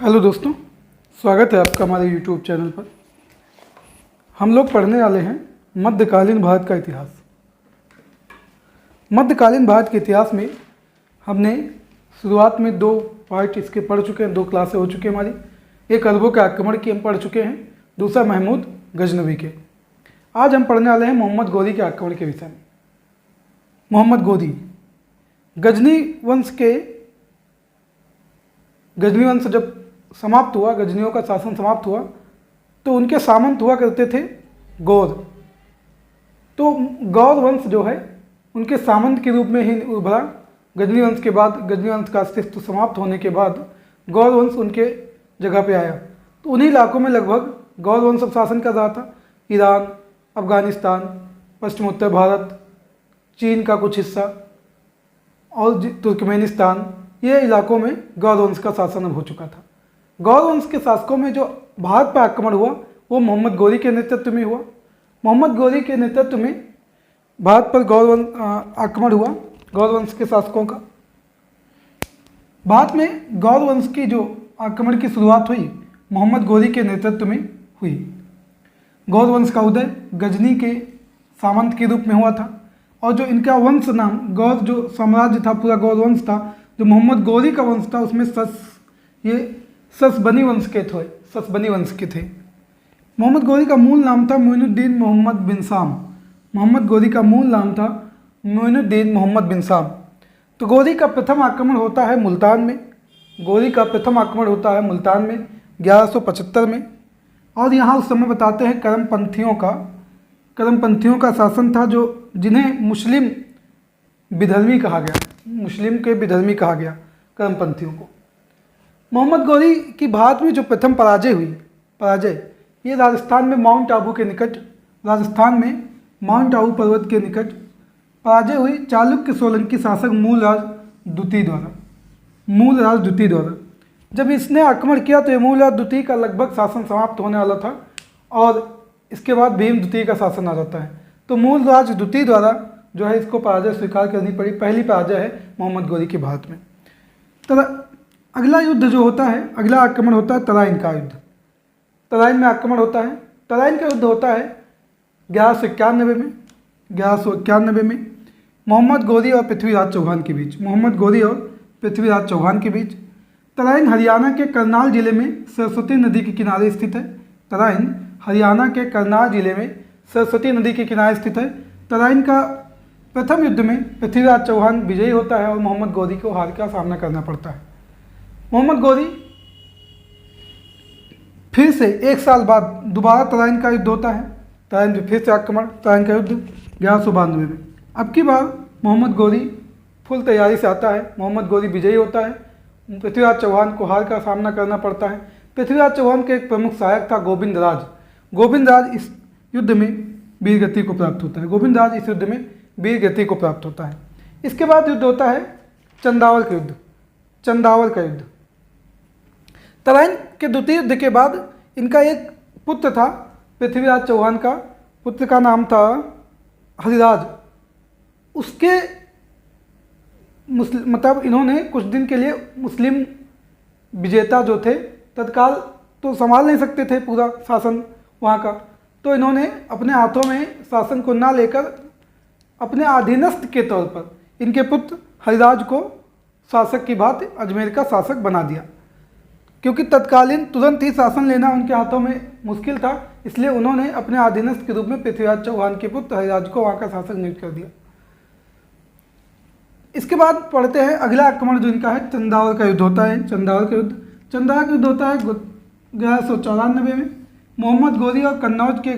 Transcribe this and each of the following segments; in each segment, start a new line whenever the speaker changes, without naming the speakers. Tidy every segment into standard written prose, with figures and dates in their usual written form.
Hello दोस्तों, स्वागत है आपका हमारे यूट्यूब चैनल पर। हम लोग पढ़ने वाले हैं मध्यकालीन भारत का इतिहास। मध्यकालीन भारत के इतिहास में हमने शुरुआत में 2 पार्ट इसके पढ़ चुके हैं, 2 क्लासें हो चुकी हैं हमारी। एक अरबों के आक्रमण की हम पढ़ चुके हैं, दूसरा महमूद गजनवी के। आज हम पढ़ने वाले हैं मोहम्मद गोरी के आक्रमण के विषय में। मोहम्मद गोरी गजनी वंश जब समाप्त हुआ, गजनियों का शासन समाप्त हुआ, तो उनके सामंत हुआ करते थे गौर। तो गौर वंश जो है उनके सामंत के रूप में ही उभरा। गजनी वंश के बाद, गजनी वंश का अस्तित्व समाप्त होने के बाद गौर वंश उनके जगह पे आया। तो उन्हीं इलाकों में लगभग गौर वंश शासन कर रहा था। ईरान, अफगानिस्तान, पश्चिमोत्तर भारत, चीन का कुछ हिस्सा और तुर्कमेनिस्तान, ये इलाकों में गौर वंश का शासन अब हो चुका था। गौर वंश के शासकों में जो भारत पर आक्रमण हुआ वो मोहम्मद गोरी के नेतृत्व में हुआ। मोहम्मद गोरी के नेतृत्व में भारत पर आक्रमण हुआ गौर वंश के शासकों का। भारत में गौर वंश की जो आक्रमण की शुरुआत हुई मोहम्मद गोरी के नेतृत्व में हुई। गौर वंश का उदय गजनी के सामंत के रूप में हुआ था और जो इनका वंश नाम गौर जो साम्राज्य था, पूरा गौर वंश था, जो मोहम्मद गोरी का वंश था, उसमें ससबनी वंश के थे। मोहम्मद गोरी का मूल नाम था मोइनुद्दीन मोहम्मद बिन साम। मोहम्मद गोरी का मूल नाम था मोइनुद्दीन मोहम्मद बिन साम। तो गोरी का प्रथम आक्रमण होता है मुल्तान में। 1175 में। और यहाँ उस समय बताते हैं करमपंथियों का शासन था, जो जिन्हें मुस्लिम विधर्मी कहा गया, मुस्लिम के विधर्मी कहा गया करमपंथियों को। मोहम्मद गोरी की भारत में जो प्रथम पराजय ये राजस्थान में माउंट आबू पर्वत के निकट पराजय हुई चालुक्य सोलंकी शासक मूलराज द्वितीय द्वारा। जब इसने आक्रमण किया तो मूलराज द्वितीय का लगभग शासन समाप्त होने वाला था और इसके बाद भीम द्वितीय का शासन आ जाता है। तो मूलराज द्वितीय द्वारा जो है इसको पराजय स्वीकार करनी पड़ी। पहली पराजय है मोहम्मद गोरी की भारत में। अगला युद्ध जो होता है, अगला आक्रमण होता है तराइन का युद्ध। तराइन में आक्रमण होता है। तराइन का युद्ध होता है 1191 में मोहम्मद गोरी और पृथ्वीराज चौहान के बीच। तराइन हरियाणा के करनाल जिले में सरस्वती नदी के किनारे स्थित है। तराइन का प्रथम युद्ध में पृथ्वीराज चौहान विजयी होता है और मोहम्मद गोरी को हार का सामना करना पड़ता है। मोहम्मद गोरी फिर से 1 साल बाद दोबारा तराइन का युद्ध होता है। तराइन पे फिर से आक्रमण, तराइन का युद्ध 1192 में। अब की बार मोहम्मद गोरी फुल तैयारी से आता है। मोहम्मद गोरी विजयी होता है। पृथ्वीराज चौहान को हार का सामना करना पड़ता है। पृथ्वीराज चौहान के एक प्रमुख सहायक था गोविंद राज इस युद्ध में वीरगति को प्राप्त होता है। इसके बाद युद्ध होता है चंदावल का युद्ध। तराइन के द्वितीय युद्ध के बाद इनका एक पुत्र था, पृथ्वीराज चौहान का पुत्र का नाम था हरिराज। उसके मतलब इन्होंने कुछ दिन के लिए मुस्लिम विजेता जो थे, तत्काल तो संभाल नहीं सकते थे पूरा शासन वहाँ का, तो इन्होंने अपने हाथों में शासन को ना लेकर अपने अधीनस्थ के तौर पर इनके पुत्र हरिराज को शासक की भांति अजमेर का शासक बना दिया। क्योंकि तत्कालीन तुरंत ही शासन लेना उनके हाथों में मुश्किल था, इसलिए उन्होंने अपने अधीनस्थ के रूप में पृथ्वीराज चौहान के पुत्र हरिराज को वहाँ का शासक नियुक्त कर दिया। इसके बाद पढ़ते हैं अगला आक्रमण जो इनका है चंदावल का युद्ध होता है। चंदावल का युद्ध होता है 1194 में मोहम्मद गोरी और कन्नौज के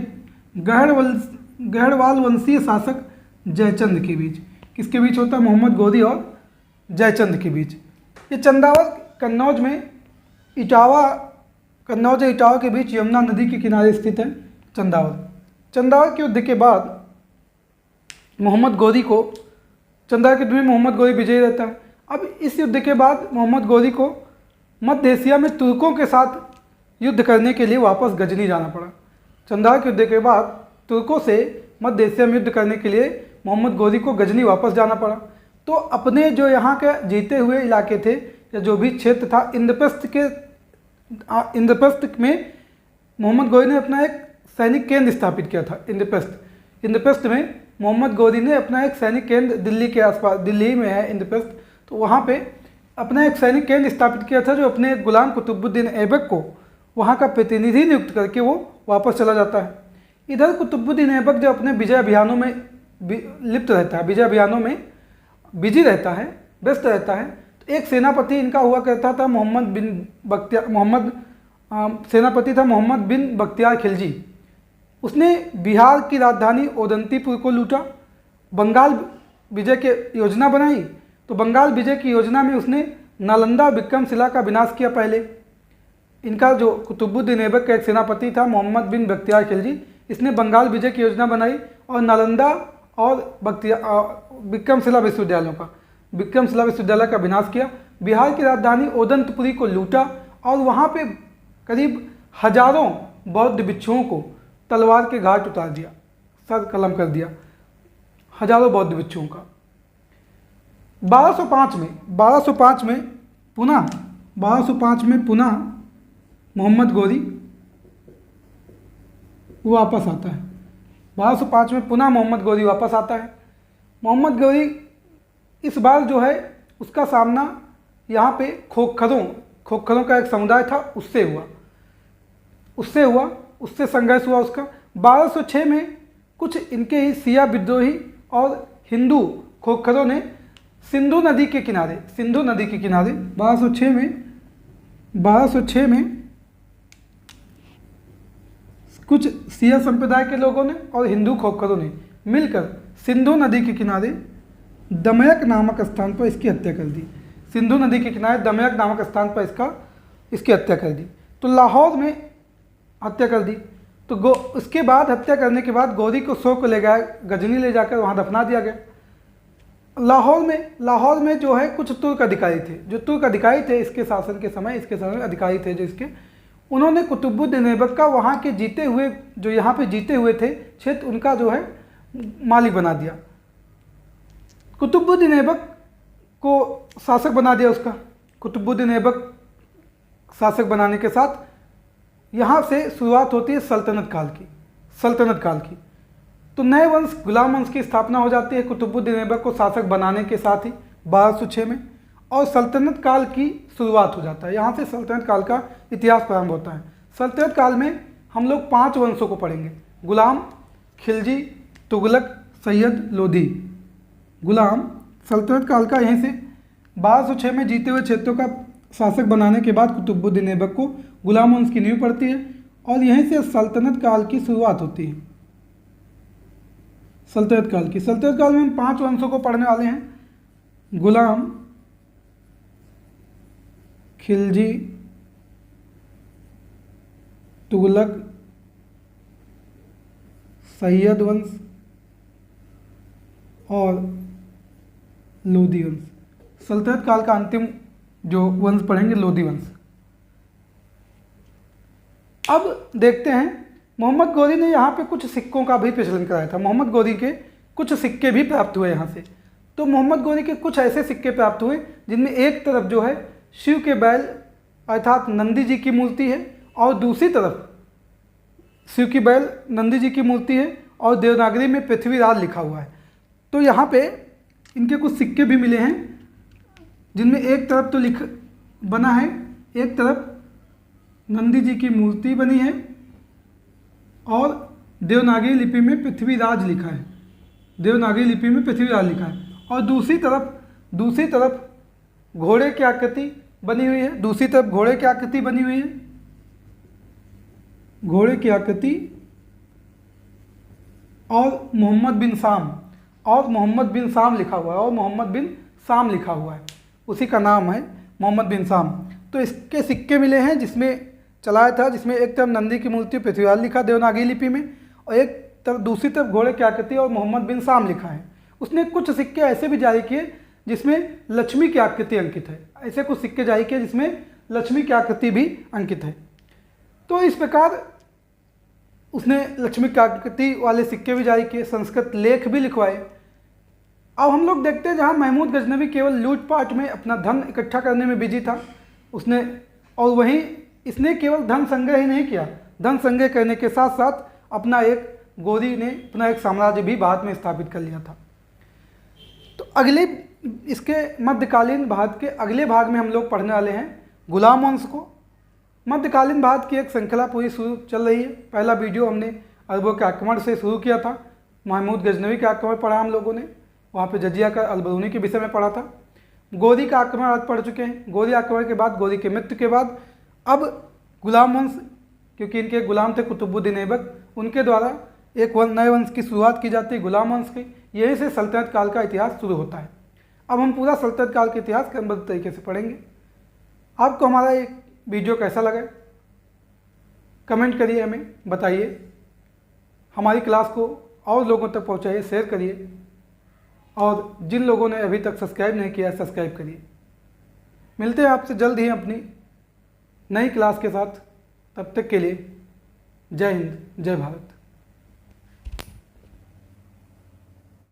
गढ़वाल वंशीय शासक जयचंद के बीच। किसके बीच होता है? मोहम्मद गोरी और जयचंद के बीच। ये चंदावल कन्नौज और इटावा के बीच यमुना नदी के किनारे स्थित है। चंदावल के युद्ध के बाद मोहम्मद गोरी विजयी रहता है। अब इस युद्ध के बाद मोहम्मद गोरी को मध्य एशिया में तुर्कों के साथ युद्ध करने के लिए वापस गजनी जाना पड़ा। चंदावल के युद्ध के बाद तुर्कों से मध्य एशिया में युद्ध करने के लिए मोहम्मद गोरी को गजनी वापस जाना पड़ा। तो अपने जो यहाँ के जीते हुए इलाके थे या जो भी क्षेत्र था, इंद्रप्रस्थ के इंद्रप्रस्थ में मोहम्मद गौरी ने अपना एक सैनिक केंद्र स्थापित किया था। इंद्रप्रस्थ में मोहम्मद गौरी ने अपना एक सैनिक केंद्र, दिल्ली के आसपास, दिल्ली में है इंद्रप्रस्थ, तो वहाँ पे अपना एक सैनिक केंद्र स्थापित किया था, जो अपने गुलाम कुतुबुद्दीन ऐबक को वहाँ का प्रतिनिधि नियुक्त करके वो वापस चला जाता है। इधर कुतुबुद्दीन ऐबक जो अपने विजय अभियानों में लिप्त रहता है, विजय अभियानों में बिजी रहता है, व्यस्त रहता है, तो एक सेनापति इनका हुआ करता था सेनापति था मोहम्मद बिन बख्तियार खिलजी। उसने बिहार की राजधानी ओदंतीपुर को लूटा, बंगाल विजय की योजना बनाई, तो बंगाल विजय की योजना में उसने नालंदा विक्रमशिला का विनाश किया। पहले इनका जो कुतुबुद्दीन ऐबक का एक सेनापति था मोहम्मद बिन बख्तियार खिलजी, इसने बंगाल विजय की योजना बनाई और नालंदा और विक्रमशिला विश्वविद्यालय का विनाश किया। बिहार की राजधानी ओदंतपुरी को लूटा और वहाँ पे करीब हजारों बौद्ध भिक्षुओं को तलवार के घाट उतार दिया, सर कलम कर दिया, हजारों बौद्ध भिक्षुओं का। 1205 में पुनः मोहम्मद गौरी वापस आता है। 1205 में पुनः मोहम्मद गौरी वापस आता है। मोहम्मद गौरी इस बार जो है उसका सामना यहाँ पे खोखरों का एक समुदाय था, उससे संघर्ष हुआ उसका। 1206 में कुछ इनके ही सिया विद्रोही और हिंदू खोखरों ने सिंधु नदी के किनारे 1206 में कुछ सिया संप्रदाय के लोगों ने और हिंदू खोखरों ने मिलकर सिंधु नदी के किनारे दमयक नामक स्थान पर इसकी हत्या कर दी। सिंधु नदी के किनारे दमयक नामक स्थान पर इसकी हत्या कर दी। तो लाहौर में हत्या कर दी। तो उसके बाद हत्या करने के बाद गौरी को सो को ले गया, गजनी ले जाकर वहाँ दफना दिया गया। लाहौर में जो है कुछ तुर्क अधिकारी थे, इसके शासन के समय अधिकारी थे जो इसके, उन्होंने कुतुबुद्दीन ऐबक का वहाँ के यहाँ पे जीते हुए थे क्षेत्र, उनका जो है मालिक बना दिया। कुतुबुद्दीन ऐबक को शासक बना दिया उसका। कुतुबुद्दीन ऐबक शासक बनाने के साथ यहाँ से शुरुआत होती है सल्तनत काल की। तो नए वंश गुलाम वंश की स्थापना हो जाती है कुतुबुद्दीन ऐबक को शासक बनाने के साथ ही 1206 में, और सल्तनत काल की शुरुआत हो जाता है। यहाँ से सल्तनत काल का इतिहास प्रारंभ होता है। सल्तनत काल में हम लोग 5 वंशों को पढ़ेंगे: गुलाम, खिलजी, तुगलक, सैयद, लोधी। गुलाम सल्तनत काल का यहीं से 1206 में जीते हुए क्षेत्रों का शासक बनाने के बाद कुतुबुद्दीन ऐबक को गुलाम वंश की नींव पड़ती है और यहीं से सल्तनत काल की शुरुआत होती है। सल्तनत काल में हम 5 वंशों को पढ़ने वाले हैं: गुलाम, खिलजी, तुगलक, सैयद वंश और लोधी वंश। सल्तनत काल का अंतिम जो वंश पढ़ेंगे लोधी वंश। अब देखते हैं, मोहम्मद गौरी ने यहाँ पे कुछ सिक्कों का भी प्रचलन कराया था। मोहम्मद गौरी के कुछ सिक्के भी प्राप्त हुए यहाँ से। तो मोहम्मद गौरी के कुछ ऐसे सिक्के प्राप्त हुए जिनमें एक तरफ जो है शिव के बैल अर्थात नंदी जी की मूर्ति है और दूसरी तरफ शिव की बैल नंदी जी की मूर्ति है और देवनागरी में पृथ्वीराज लिखा हुआ है। तो यहाँ पे इनके कुछ सिक्के भी मिले हैं जिनमें एक तरफ तो बना है, एक तरफ नंदी जी की मूर्ति बनी है और देवनागरी लिपि में पृथ्वीराज लिखा है, और दूसरी तरफ घोड़े की आकृति बनी हुई है, घोड़े की आकृति और मोहम्मद बिन साम लिखा हुआ है, उसी का नाम है मोहम्मद बिन साम। तो इसके सिक्के मिले हैं जिसमें एक तरफ नंदी की मूर्ति पृथ्वीराज लिखा देवनागरी लिपि में और एक तरफ दूसरी तरफ घोड़े की आकृति और मोहम्मद बिन साम लिखा है। उसने कुछ सिक्के ऐसे भी जारी किए जिसमें लक्ष्मी की आकृति अंकित है, ऐसे कुछ सिक्के जारी किए जिसमें लक्ष्मी की आकृति भी अंकित है। तो इस प्रकार उसने लक्ष्मी की आकृति वाले सिक्के भी जारी किए, संस्कृत लेख भी लिखवाए। अब हम लोग देखते हैं जहाँ महमूद गजनवी केवल लूटपाट में अपना धन इकट्ठा करने में बिजी था, उसने और वहीं इसने केवल धन संग्रह ही नहीं किया, धन संग्रह करने के साथ साथ अपना एक गौरी ने अपना एक साम्राज्य भी भारत में स्थापित कर लिया था। तो अगले इसके मध्यकालीन भारत के अगले भाग में हम लोग पढ़ने वाले हैं गुलाम वंश को। मध्यकालीन भारत की एक श्रृंखला पूरी शुरू चल रही है। पहला वीडियो हमने अरबों के आक्रमण से शुरू किया था, महमूद गजनवी के आक्रमण पढ़ा हम लोगों ने, वहाँ पे जजिया का अलबरूनी के विषय में पढ़ा था। गौरी का आक्रमण आज पढ़ चुके हैं। गौरी आक्रमण के बाद, गौरी के मृत्यु के बाद अब गुलाम वंश, क्योंकि इनके गुलाम थे कुतुबुद्दीन ऐबक, उनके द्वारा एक नए वंश की शुरुआत की जाती है, गुलाम वंश की। यहीं से सल्तनत काल का इतिहास शुरू होता है। अब हम पूरा सल्तनत काल के इतिहास क्रमबद्ध तरीके से पढ़ेंगे। आपको हमारा एक वीडियो कैसा लगा कमेंट करिए, हमें बताइए। हमारी क्लास को और लोगों तक पहुंचाइए, शेयर करिए, और जिन लोगों ने अभी तक सब्सक्राइब नहीं किया सब्सक्राइब करिए। मिलते हैं आपसे जल्द ही अपनी नई क्लास के साथ। तब तक के लिए जय हिंद, जय भारत।